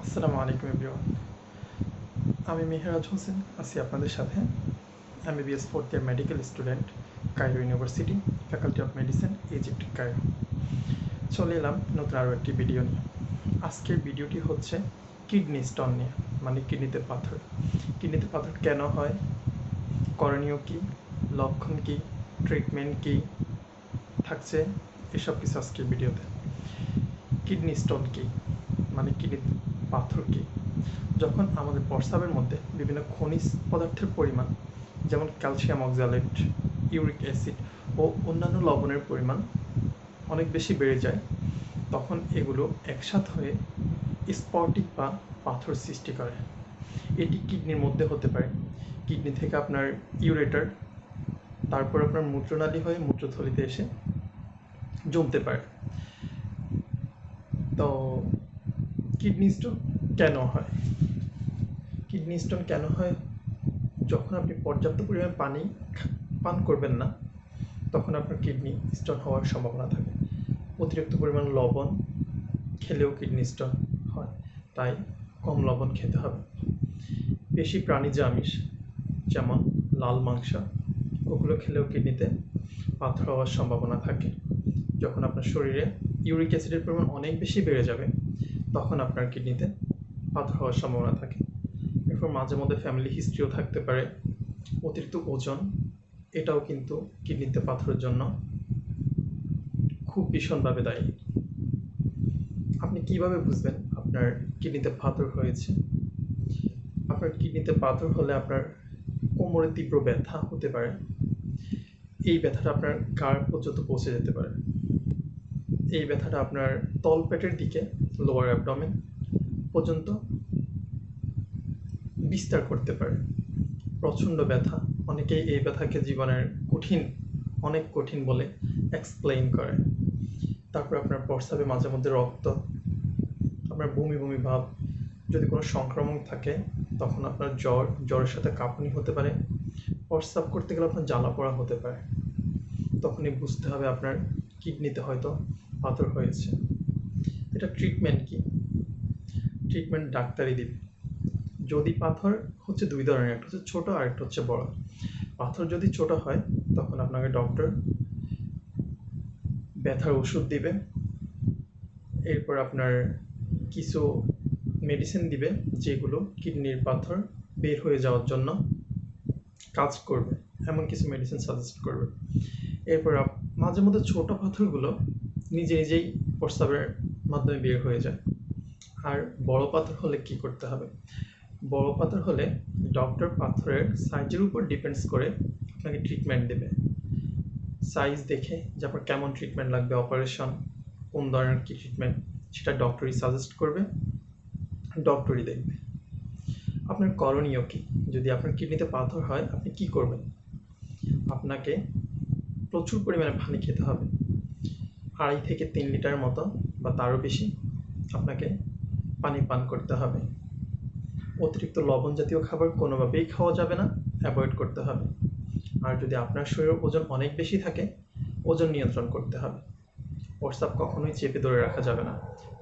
আসসালামু আলাইকুম এভরিওয়ান। আমি মেহরাজ হোসেন আছি আপনাদের সাথে। MBBS fourth year medical student, Cairo university, faculty of medicine, Egypt, Cairo. চলে এলাম নতুন আরও একটি ভিডিও নিয়ে। আজকের ভিডিওটি হচ্ছে কিডনি স্টোন নিয়ে, মানে কিডনিতে পাথর। কিডনিতে পাথর কেন হয়, করণীয় কী, লক্ষণ কী, ট্রিটমেন্ট কী থাকছে, এসব কিছু আজকের ভিডিওতে। কিডনি স্টোন কী, মানে কিডনিতে পাথর কী? যখন আমাদের প্রস্রাবের মধ্যে বিভিন্ন খনিজ পদার্থের পরিমাণ, যেমন ক্যালসিয়াম অক্সালেট, ইউরিক অ্যাসিড ও অন্যান্য লবণের পরিমাণ অনেক বেশি বেড়ে যায়, তখন এগুলো একসাথ হয়ে স্পটিক বা পাথর সৃষ্টি করে। এটি কিডনির মধ্যে হতে পারে। কিডনি থেকে আপনার ইউরেটার, তারপর আপনার মূত্রনালী হয়ে মূত্রথলিতে এসে জমতে পারে। তো কিডনি স্টোন কেন হয়? কিডনি স্টোন কেন হয়? যখন আপনি পর্যাপ্ত পরিমাণে পানি পান করবেন না, তখন আপনার কিডনি স্টোন হওয়ার সম্ভাবনা থাকে। অতিরিক্ত পরিমাণ লবণ খেলেও কিডনি স্টোন হয়, তাই কম লবণ খেতে হবে। বেশি প্রাণীজ আমিষ, যেমন লাল মাংস, ওগুলো খেলেও কিডনিতে পাথর হওয়ার সম্ভাবনা থাকে। যখন আপনার শরীরে ইউরিক অ্যাসিডের পরিমাণ অনেক বেশি বেড়ে যাবে, তখন আপনার কিডনিতে পাথর হওয়ার সম্ভাবনা থাকে। এরপর মাঝে মধ্যে ফ্যামিলি হিস্ট্রিও থাকতে পারে। অতিরিক্ত ওজন, এটাও কিন্তু কিডনিতে পাথরের জন্য খুব ভীষণভাবে দায়ী। আপনি কিভাবে বুঝবেন আপনার কিডনিতে পাথর হয়েছে? আপনার কিডনিতে পাথর হলে আপনার কোমরে তীব্র ব্যথা হতে পারে। এই ব্যথাটা আপনার ঘাড় পর্যন্ত পৌঁছে যেতে পারে। এই ব্যথাটা আপনার তলপেটের দিকে, লোয়ার অ্যাবডোমেন পর্যন্ত বিস্তার করতে পারে। প্রচণ্ড ব্যথা, অনেকেই এই ব্যথাকে জীবনের অনেক কঠিন বলে এক্সপ্লেইন করে। তারপর আপনার প্রস্রাবে মাঝে মধ্যে রক্ত, আপনার বমি বমি ভাব। যদি কোনো সংক্রমণ থাকে, তখন আপনার জ্বরের সাথে কাঁপুনি হতে পারে। প্রস্রাব করতে গেলে আপনার জ্বালা পোড়া হতে পারে। তখনই বুঝতে হবে আপনার কিডনিতে হয়তো পাথর হয়েছে। এটা ট্রিটমেন্ট কি? ট্রিটমেন্ট ডাক্তারই দিবে। যদি পাথর হচ্ছে দুই ধরনের, একটা হচ্ছে ছোট আর একটা হচ্ছে বড়। পাথর যদি ছোট হয়, তখন আপনাকে ডক্টর ব্যথার ওষুধ দিবে, এরপর আপনার কিছু মেডিসিন দিবে, যেগুলো কিডনির পাথর বের হয়ে যাওয়ার জন্য কাজ করবে, এমন কিছু মেডিসিন সাজেস্ট করবে। এরপর মাঝে মধ্যে ছোট পাথরগুলো নিজে নিজেই প্রস্রাবের মাধ্যমে বের হয়ে যায়। আর বড় পাথর হলে কি করতে হবে? বড় পাথর হলে ডক্টর পাথরের সাইজের উপর ডিপেন্ডস করে আপনাকে ট্রিটমেন্ট দেবে। সাইজ দেখে যে আপনার কেমন ট্রিটমেন্ট লাগবে, অপারেশন, কোন ধরনের কী ট্রিটমেন্ট, সেটা ডক্টরই সাজেস্ট করবে, ডক্টরই দেখবে। আপনার করণীয় কী? যদি আপনার কিডনিতে পাথর হয়, আপনি কি করবেন? আপনাকে প্রচুর পরিমাণে পানি খেতে হবে। 2.5 থেকে 3 লিটার মতো বা তারও বেশি আপনাকে পানি পান করতে হবে। অতিরিক্ত লবণ জাতীয় খাবার কোনোভাবেই খাওয়া যাবে না, অ্যাভয়েড করতে হবে। আর যদি আপনার শরীরের ওজন অনেক বেশি থাকে, ওজন নিয়ন্ত্রণ করতে হবে। প্রস্রাব কখনোই চেপে ধরে রাখা যাবে না।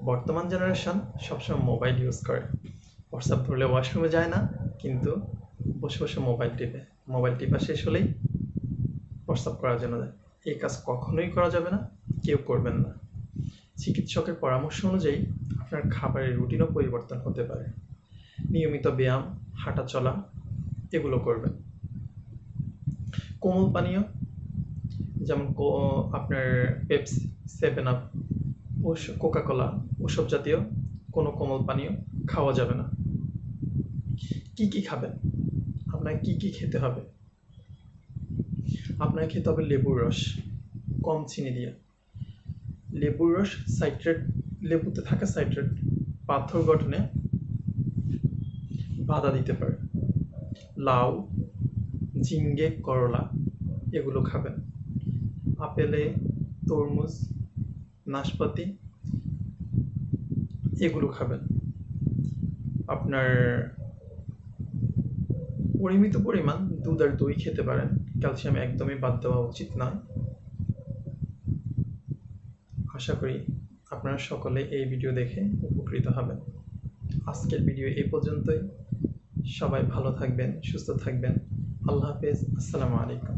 বর্তমান জেনারেশন সবসময় মোবাইল ইউজ করে। প্রস্রাব ধরলে ওয়াশরুমে যায় না, কিন্তু বসে বসে মোবাইল টিপে। মোবাইল টিপা শেষ হলেই প্রস্রাব করার জন্য যায়। এই কাজ কখনোই করা যাবে না, কেউ করবেন না। চিকিৎসকের পরামর্শ অনুযায়ী আপনার খাবারের রুটিনও পরিবর্তন হতে পারে। নিয়মিত ব্যায়াম, হাঁটা চলা, এগুলো করবেন। কোমল পানীয়, যেমন আপনার পেপসি, 7 আপ, কোকাকোলা, ওসব জাতীয় কোনো কোমল পানীয় খাওয়া যাবে না। কি কি খাবেন? আপনাকে কি কি খেতে হবে? আপনাকে খেতে হবে লেবুর রস, কম চিনি দিয়ে। লেবুর রস সাইট্রেট, লেবুতে থাকা সাইট্রেট পাথর গঠনে বাধা দিতে পারে। লাউ, ঝিঙ্গে, করলা, এগুলো খাবেন। আপেলে, তরমুজ, নাশপাতি, এগুলো খাবেন। আপনার পরিমিত পরিমাণ দুধ আর দই খেতে পারেন। ক্যালসিয়াম একদমই বাদ দেওয়া উচিত নয়। আশা করি আপনারা সকলে এই ভিডিও দেখে উপকৃত হবেন। আজকের ভিডিও এই পর্যন্তই। সবাই ভালো থাকবেন, সুস্থ থাকবেন। আল্লাহ হাফেজ। আসসালামু আলাইকুম।